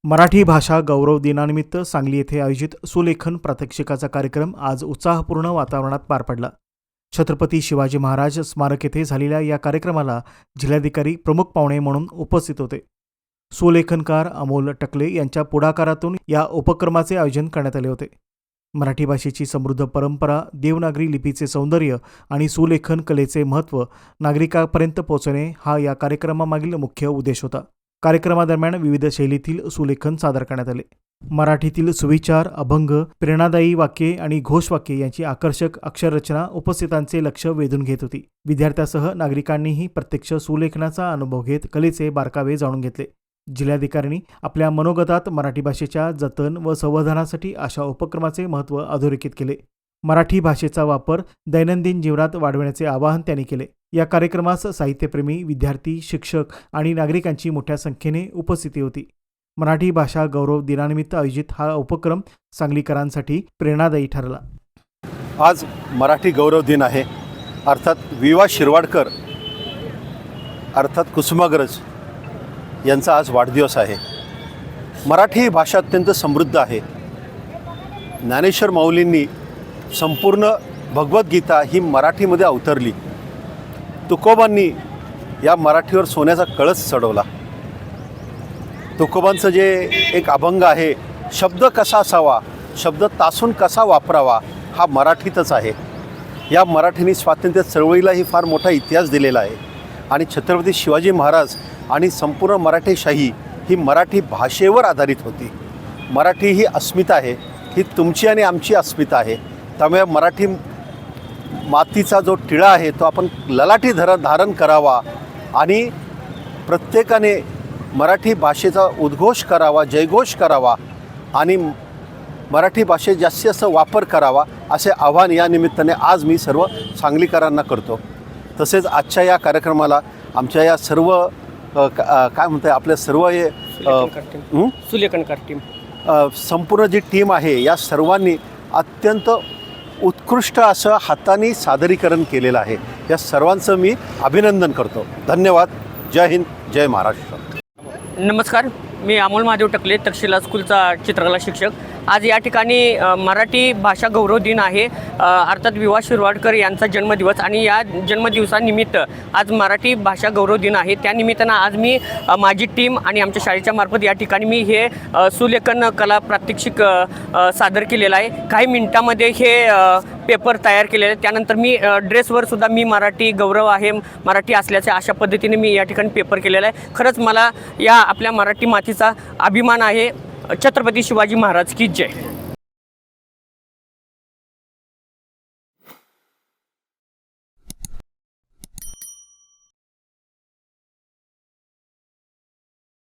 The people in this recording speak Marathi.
मराठी भाषा गौरव दिनानिमित्त सांगली येथे आयोजित सुलेखन प्रात्यक्षिकाचा कार्यक्रम आज उत्साहपूर्ण वातावरणात पार पडला. छत्रपती शिवाजी महाराज स्मारक येथे झालेल्या या कार्यक्रमाला जिल्हाधिकारी प्रमुख पाहुणे म्हणून उपस्थित होते. सुलेखनकार अमोल टकले यांच्या पुढाकारातून या उपक्रमाचे आयोजन करण्यात आले होते. मराठी भाषेची समृद्ध परंपरा, देवनागरी लिपीचे सौंदर्य आणि सुलेखन कलेचे महत्त्व नागरिकांपर्यंत पोहोचणे हा या कार्यक्रमामागील मुख्य उद्देश होता. कार्यक्रमादरम्यान विविध शैलीतील सुलेखन सादर करण्यात आले. मराठीतील सुविचार, अभंग, प्रेरणादायी वाक्ये आणि घोषवाक्ये यांची आकर्षक अक्षररचना उपस्थितांचे लक्ष वेधून घेत होती. विद्यार्थ्यांसह नागरिकांनीही प्रत्यक्ष सुलेखनाचा अनुभव घेत कलेचे बारकावे जाणून घेतले. जिल्हाधिकाऱ्यांनी आपल्या मनोगतात मराठी भाषेच्या जतन व संवर्धनासाठी अशा उपक्रमाचे महत्त्व अधोरेखित केले. मराठी भाषेचा वापर दैनंदिन जीवनात वाढविण्याचे आवाहन त्यांनी केले. या कार्यक्रमास साहित्यप्रेमी, विद्यार्थी, शिक्षक आणि नागरिकांची मोठ्या संख्येने उपस्थिती होती. मराठी भाषा गौरव दिनानिमित्त आयोजित हा उपक्रम सांगलीकरांसाठी प्रेरणादायी ठरला. आज मराठी गौरव दिन आहे. अर्थात वि.वा. शिरवाडकर अर्थात कुसुमाग्रज यांचा आज वाढदिवस आहे. मराठी भाषा अत्यंत समृद्ध आहे. ज्ञानेश्वर माऊलींनी संपूर्ण भगवद्गीता ही मराठीमध्ये अवतरली. तुकोबांनी या मराठीवर सोन्याचा कळस चढवला. तुकोबांचं जे एक अभंग आहे, शब्द कसा असावा, शब्द तासून कसा वापरावा, हा मराठीतच आहे. या मराठीने स्वातंत्र्य चळवळीलाही फार मोठा इतिहास दिलेला आहे. आणि छत्रपती शिवाजी महाराज आणि संपूर्ण मराठीशाही ही मराठी भाषेवर आधारित होती. मराठी ही अस्मिता आहे, ही तुमची आणि आमची अस्मिता आहे. त्यामुळे मराठी मातीचा जो टिळा आहे तो आपण ललाटी धारण करावा आणि प्रत्येकाने मराठी भाषेचा उद्घोष करावा, जयघोष करावा आणि मराठी भाषेत जास्तीत जास्त वापर करावा असे आवाहन या निमित्ताने आज मी सर्व सांगलीकरांना करतो. तसेच आजच्या या कार्यक्रमाला आमच्या या सर्व काय म्हणतात आपल्या सर्व हे सुलेखनकार टीम संपूर्ण जी टीम आहे या सर्वांनी अत्यंत उत्कृष्ट असं हाताने सादरीकरण केलेलं आहे. या सर्वांचं मी अभिनंदन करतो. धन्यवाद. जय हिंद, जय महाराष्ट्र. नमस्कार, मी अमोल महादेव टकले, तक्षशिला स्कूलचा चित्रकला शिक्षक. आज या ठिकाणी मराठी भाषा गौरव दिन आहे. अर्थात वि.वा. शिरवाडकर यांचा जन्मदिवस आणि या जन्मदिवसानिमित्त आज मराठी भाषा गौरव दिन आहे. त्यानिमित्तानं आज मी माझी टीम आणि आमच्या शाळेच्या मार्फत या ठिकाणी मी हे सुलेखन कला प्रात्यक्षिक सादर केलेलं आहे. काही मिनिटामध्ये हे पेपर तयार केलेले. त्यानंतर मी ड्रेसवर सुद्धा मी मराठी गौरव आहे, मराठी असल्याचे अशा पद्धतीने मी या ठिकाणी पेपर केलेला आहे. खरंच मला या आपल्या मराठी मातीचा अभिमान आहे. छत्रपती शिवाजी महाराज की जय.